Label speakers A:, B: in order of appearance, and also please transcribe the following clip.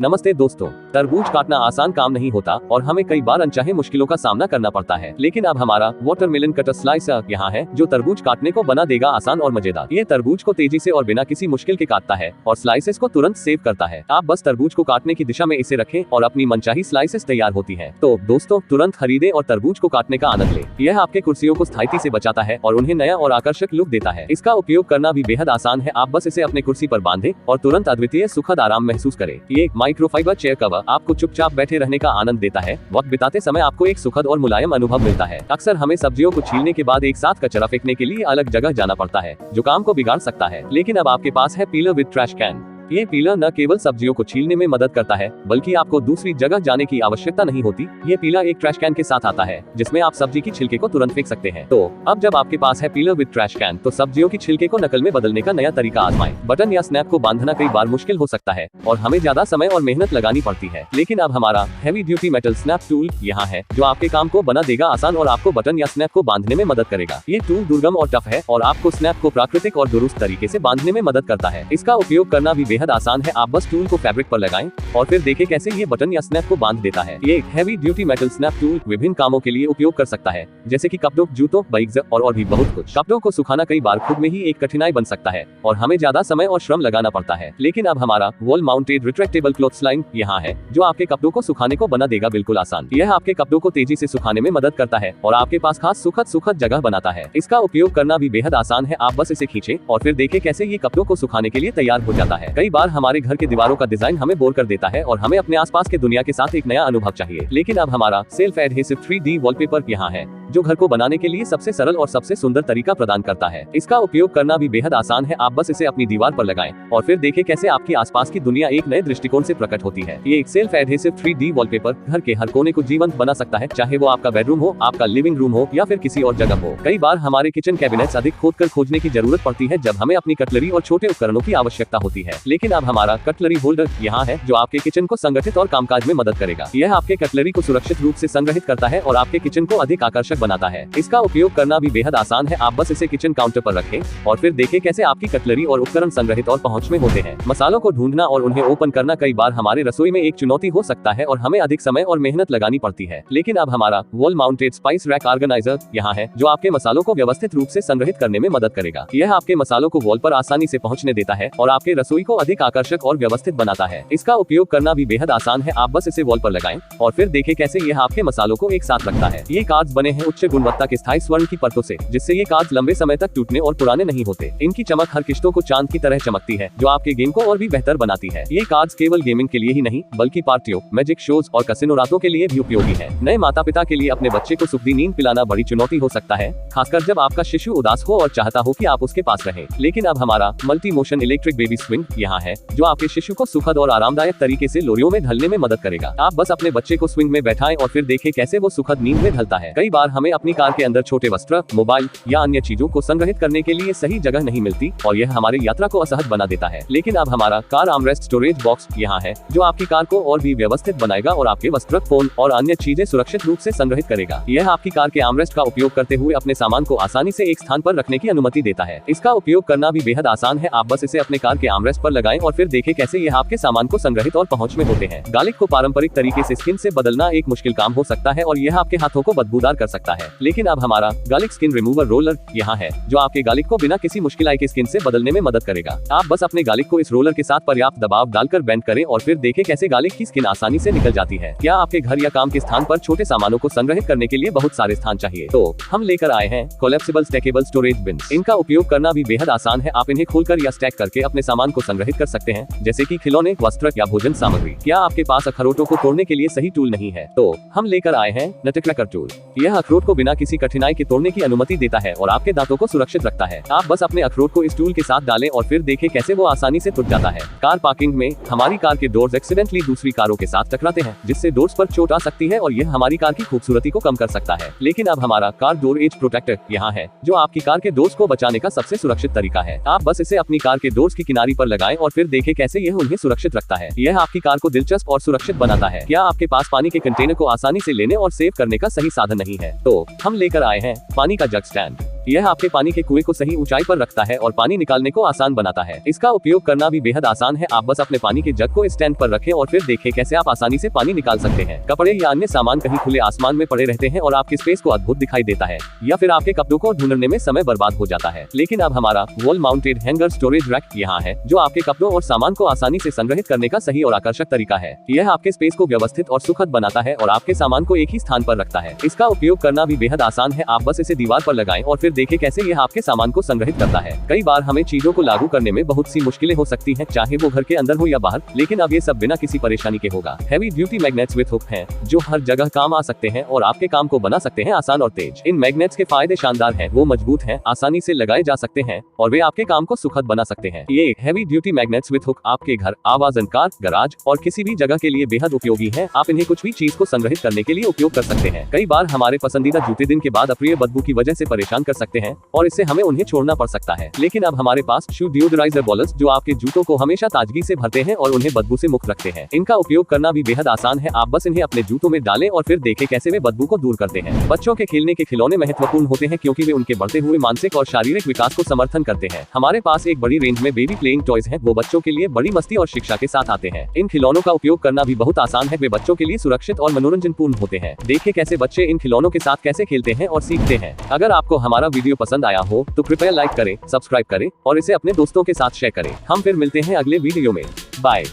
A: नमस्ते दोस्तों। तरबूज काटना आसान काम नहीं होता और हमें कई बार अनचाहे मुश्किलों का सामना करना पड़ता है, लेकिन अब हमारा वाटरमेलन कटर स्लाइसर यहाँ है जो तरबूज काटने को बना देगा आसान और मजेदार। ये तरबूज को तेजी से और बिना किसी मुश्किल के काटता है और स्लाइसेस को तुरंत सेव करता है। आप बस तरबूज को काटने की दिशा में इसे रखें और अपनी मनचाही स्लाइसेस तैयार होती है। तो दोस्तों तुरंत खरीदे और तरबूज को काटने का आनंद ले। यह आपके कुर्सियों को स्थायित्व से बचाता है और उन्हें नया और आकर्षक लुक देता है। इसका उपयोग करना भी बेहद आसान है। आप बस इसे अपने कुर्सी पर बांधे और तुरंत अद्वितीय सुखद आराम महसूस करें। ये माइक्रोफाइबर चेयर आपको चुपचाप बैठे रहने का आनंद देता है। वक्त बिताते समय आपको एक सुखद और मुलायम अनुभव मिलता है। अक्सर हमें सब्जियों को छीलने के बाद एक साथ कचरा फेंकने के लिए अलग जगह जाना पड़ता है, जो काम को बिगाड़ सकता है। लेकिन अब आपके पास है पीलर विद ट्रैश कैन। ये पीलर न केवल सब्जियों को छीलने में मदद करता है, बल्कि आपको दूसरी जगह जाने की आवश्यकता नहीं होती। ये पीलर एक ट्रैश कैन के साथ आता है, जिसमें आप सब्जी की छिलके को तुरंत फेंक सकते हैं। तो अब जब आपके पास है पीलर विद ट्रैश कैन, तो सब्जियों की छिलके को नकल में बदलने का नया तरीका आजमाएं। बटन या स्नैप को बांधना कई बार मुश्किल हो सकता है और हमें ज्यादा समय और मेहनत लगानी पड़ती है, लेकिन अब हमारा heavy duty metal snap tool यहाँ है, जो आपके काम को बना देगा आसान और आपको बटन या स्नैप को बांधने में मदद करेगा। ये टूल दुर्गम और टफ है और आपको स्नैप को प्राकृतिक और दुरुस्त तरीके से बांधने में मदद करता है। इसका उपयोग करना भी बेहद आसान है। आप बस टूल को फैब्रिक पर लगाएं और फिर देखें कैसे ये बटन या स्नैप को बांध देता है। ये heavy duty metal snap tool विभिन्न कामों के लिए उपयोग कर सकता है, जैसे कि कपड़ों, जूतों, बाइक्स और भी बहुत कुछ। कपड़ों को सुखाना कई बार खुद में ही एक कठिनाई बन सकता है और हमें ज्यादा समय और श्रम लगाना पड़ता है, लेकिन अब हमारा wall mounted retractable clothes line यहाँ है, जो आपके कपड़ों को सुखाने को बना देगा बिल्कुल आसान। यह आपके कपड़ों को तेजी से सुखाने में मदद करता है और आपके पास खास सुखद जगह बनाता है। इसका उपयोग करना भी बेहद आसान है। आप बस इसे खींचे और फिर देखें कैसे ये कपड़ों को सुखाने के लिए तैयार हो जाता है। कई बार हमारे घर के दीवारों का डिजाइन हमें बोर कर देता है और हमें अपने आसपास के दुनिया के साथ एक नया अनुभव चाहिए, लेकिन अब हमारा सेल्फ एडहेसिव 3D वॉलपेपर यहाँ है, जो घर को बनाने के लिए सबसे सरल और सबसे सुंदर तरीका प्रदान करता है। इसका उपयोग करना भी बेहद आसान है। आप बस इसे अपनी दीवार पर लगाएं और फिर देखें कैसे आपकी आसपास की दुनिया एक नए दृष्टिकोण से प्रकट होती है। ये एक सेल्फ एडहेसिव 3D वॉलपेपर घर के हर कोने को जीवंत बना सकता है, चाहे वो आपका बेडरूम हो, आपका लिविंग रूम हो या फिर किसी और जगह हो। कई बार हमारे किचन कैबिनेट्स अधिक खोदकर खोजने की जरूरत पड़ती है जब हमें अपनी कटलरी और छोटे उपकरणों की आवश्यकता होती है, लेकिन अब हमारा कटलरी होल्डर यहाँ है, जो आपके किचन को संगठित और कामकाज में मदद करेगा। यह आपके कटलरी को सुरक्षित रूप से संग्रहित करता है और आपके किचन को अधिक आकर्षक बनाता है। इसका उपयोग करना भी बेहद आसान है। आप बस इसे किचन काउंटर पर रखें और फिर देखें कैसे आपकी कटलरी और उपकरण संग्रहित और पहुंच में होते हैं। मसालों को ढूंढना और उन्हें ओपन करना कई बार हमारे रसोई में एक चुनौती हो सकता है और हमें अधिक समय और मेहनत लगानी पड़ती है, लेकिन अब हमारा wall mounted spice rack organiser यहाँ है, जो आपके मसालों को व्यवस्थित रूप से संग्रहित करने में मदद करेगा। यह आपके मसालों को वॉल पर आसानी से पहुंचने देता है और आपके रसोई को अधिक आकर्षक और व्यवस्थित बनाता है। इसका उपयोग करना भी बेहद आसान है। आप बस इसे वॉल पर लगाएं और फिर देखें कैसे यह आपके मसालों को एक साथ रखता है। ये कार्ड्स बने हैं उच्च गुणवत्ता के स्थायी स्वर्ण की परतों से, जिससे ये कार्ड्स लंबे समय तक टूटने और पुराने नहीं होते। इनकी चमक हर किश्तों को चांद की तरह चमकती है, जो आपके गेम को और भी बेहतर बनाती है। ये कार्ड्स केवल गेमिंग के लिए ही नहीं, बल्कि पार्टियों, मैजिक शोज और कैसीनो रातों के लिए भी उपयोगी है। नए माता पिता के लिए अपने बच्चे को सुखदी नींद पिलाना बड़ी चुनौती हो सकता है, खासकर जब आपका शिशु उदास हो और चाहता हो कि आप उसके पास रहें। लेकिन अब हमारा multi motion electric baby swing यहाँ है, जो आपके शिशु को सुखद और आरामदायक तरीके से लोरियों में ढलने में मदद करेगा। आप बस अपने बच्चे को स्विंग में बैठाएं और फिर देखें कैसे वो सुखद नींद में ढलता है। कई बार हमें अपनी कार के अंदर छोटे वस्त्र, मोबाइल या अन्य चीजों को संग्रहित करने के लिए सही जगह नहीं मिलती और यह हमारी यात्रा को असहज बना देता है, लेकिन अब हमारा कार आर्मरेस्ट स्टोरेज बॉक्स यहाँ है, जो आपकी कार को और भी व्यवस्थित बनाएगा और आपके वस्त्र, फोन और अन्य चीजें सुरक्षित रूप से संग्रहित करेगा। यह आपकी कार के आर्मरेस्ट का उपयोग करते हुए अपने सामान को आसानी से एक स्थान पर रखने की अनुमति देता है। इसका उपयोग करना भी बेहद आसान है। आप बस इसे अपने कार के आर्मरेस्ट पर लगाएं और फिर देखें कैसे यह आपके सामान को संग्रहित और पहुंच में होते हैं। गार्लिक को पारंपरिक तरीके से स्किन से बदलना एक मुश्किल काम हो सकता है और यह आपके हाथों को बदबूदार कर सकता है, लेकिन अब हमारा गार्लिक स्किन रिमूवर रोलर यहाँ है, जो आपके गार्लिक को बिना किसी मुश्किल की स्किन से बदलने में मदद करेगा। आप बस अपने गार्लिक को इस रोलर के साथ पर्याप्त दबाव डालकर बेंड करें और फिर देखें कैसे गार्लिक की स्किन आसानी से निकल जाती है। क्या आपके घर या काम के स्थान पर छोटे सामानों को संग्रहित करने के लिए बहुत सारे स्थान चाहिए? तो हम लेकर आए हैं कोलैप्सिबल स्टैकेबल स्टोरेज बिन। इनका उपयोग करना भी बेहद आसान है। आप इन्हें खोलकर या स्टैक करके अपने सामान को संग्रहित कर सकते हैं, जैसे कि खिलौने, वस्त्र या भोजन सामग्री। क्या आपके पास अखरोटों को तोड़ने के लिए सही टूल नहीं है? तो हम लेकर आए हैं नटक्रैकर टूल। यह अखरोट को बिना किसी कठिनाई के तोड़ने की अनुमति देता है और आपके दांतों को सुरक्षित रखता है। आप बस अपने अखरोट को इस टूल के साथ डालें और फिर देखें कैसे वो आसानी से टूट जाता है। कार पार्किंग में हमारी कार के डोर्स एक्सीडेंटली दूसरी कारों के साथ टकराते हैं, जिससे डोर्स पर चोट आ सकती है और यह हमारी कार की खूबसूरती को कम कर सकता है। लेकिन अब हमारा कार डोर एज प्रोटेक्टर यहाँ है, जो आपकी कार के डोर्स को बचाने का सबसे सुरक्षित तरीका है। आप बस इसे अपनी कार के डोर्स की किनारी पर लगाएं और फिर देखें कैसे यह उन्हें सुरक्षित रखता है। यह आपकी कार को दिलचस्प और सुरक्षित बनाता है। क्या आपके पास पानी के कंटेनर को आसानी से लेने और सेव करने का सही साधन नहीं है? तो हम लेकर आए हैं पानी का जग स्टैंड। यह आपके पानी के कुएं को सही ऊंचाई पर रखता है और पानी निकालने को आसान बनाता है। इसका उपयोग करना भी बेहद आसान है। आप बस अपने पानी के जग को स्टैंड पर रखें और फिर देखें कैसे आप आसानी से पानी निकाल सकते हैं। कपड़े या अन्य सामान कहीं खुले आसमान में पड़े रहते हैं और आपके स्पेस को अद्भुत दिखाई देता है, या फिर आपके कपड़ों को ढूंढने में समय बर्बाद हो जाता है। लेकिन अब हमारा wall mounted hanger storage rack यहाँ है, जो आपके कपड़ों और सामान को आसानी से संग्रहित करने का सही और आकर्षक तरीका है। यह आपके स्पेस को व्यवस्थित और सुखद बनाता है और आपके सामान को एक ही स्थान पर रखता है। इसका उपयोग करना भी बेहद आसान है। आप बस इसे दीवार पर लगाएं और फिर देखें कैसे यह आपके सामान को संग्रहित करता है। कई बार हमें चीजों को लागू करने में बहुत सी मुश्किलें हो सकती हैं, चाहे वो घर के अंदर हो या बाहर, लेकिन अब ये सब बिना किसी परेशानी के होगा। Heavy duty magnets with hook हैं, जो हर जगह काम आ सकते हैं और आपके काम को बना सकते हैं आसान और तेज। इन मैग्नेट्स के फायदे शानदार हैं, वो मजबूत हैं, आसानी से लगाए जा सकते हैं और वे आपके काम को सुखद बना सकते हैं। ये heavy duty magnets with hook आपके घर, आवाज़न कार, गराज और किसी भी जगह के लिए बेहद उपयोगी है। आप इन्हें कुछ भी चीज को संग्रहित करने के लिए उपयोग कर सकते हैं। कई बार हमारे पसंदीदा जूते दिन के बाद अप्रिय बदबू की वजह से परेशान कर सकते हैं और इससे हमें उन्हें छोड़ना पड़ सकता है। लेकिन अब हमारे पास शू डिओडोराइजर बॉल्स, जो आपके जूतों को हमेशा ताजगी से भरते हैं और उन्हें बदबू से मुक्त रखते हैं। इनका उपयोग करना भी बेहद आसान है। आप बस इन्हें अपने जूतों में डालें और फिर देखें कैसे वे बदबू को दूर करते हैं। बच्चों के खेलने के खिलौने महत्वपूर्ण होते हैं क्योंकि वे उनके बढ़ते हुए मानसिक और शारीरिक विकास को समर्थन करते हैं। हमारे पास एक बड़ी रेंज में बेबी प्लेइंग टॉयज हैं, वो बच्चों के लिए बड़ी मस्ती और शिक्षा के साथ आते हैं। इन खिलौनों का उपयोग करना भी बहुत आसान है। वे बच्चों के लिए सुरक्षित और मनोरंजनपूर्ण होते हैं। देखें कैसे बच्चे इन खिलौनों के साथ कैसे खेलते हैं और सीखते हैं। अगर आपको हमारा वीडियो पसंद आया हो तो कृपया लाइक करें, सब्सक्राइब करें और इसे अपने दोस्तों के साथ शेयर करें। हम फिर मिलते हैं अगले वीडियो में। बाय।